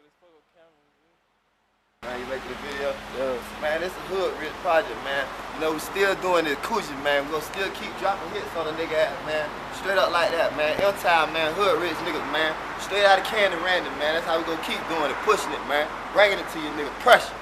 as fuck with cameras, dude. Man, you making the video? Yeah. Man, this is a hood rich project, man. You know, we still doing this Coogi, man. We gonna still keep dropping hits on the nigga ass, man. Straight up like that, man. Time, man. Hood rich niggas, man. Straight out of Candy Random, man. That's how we gonna keep doing it, pushing it, man. Bringing it to you, nigga. Pressure.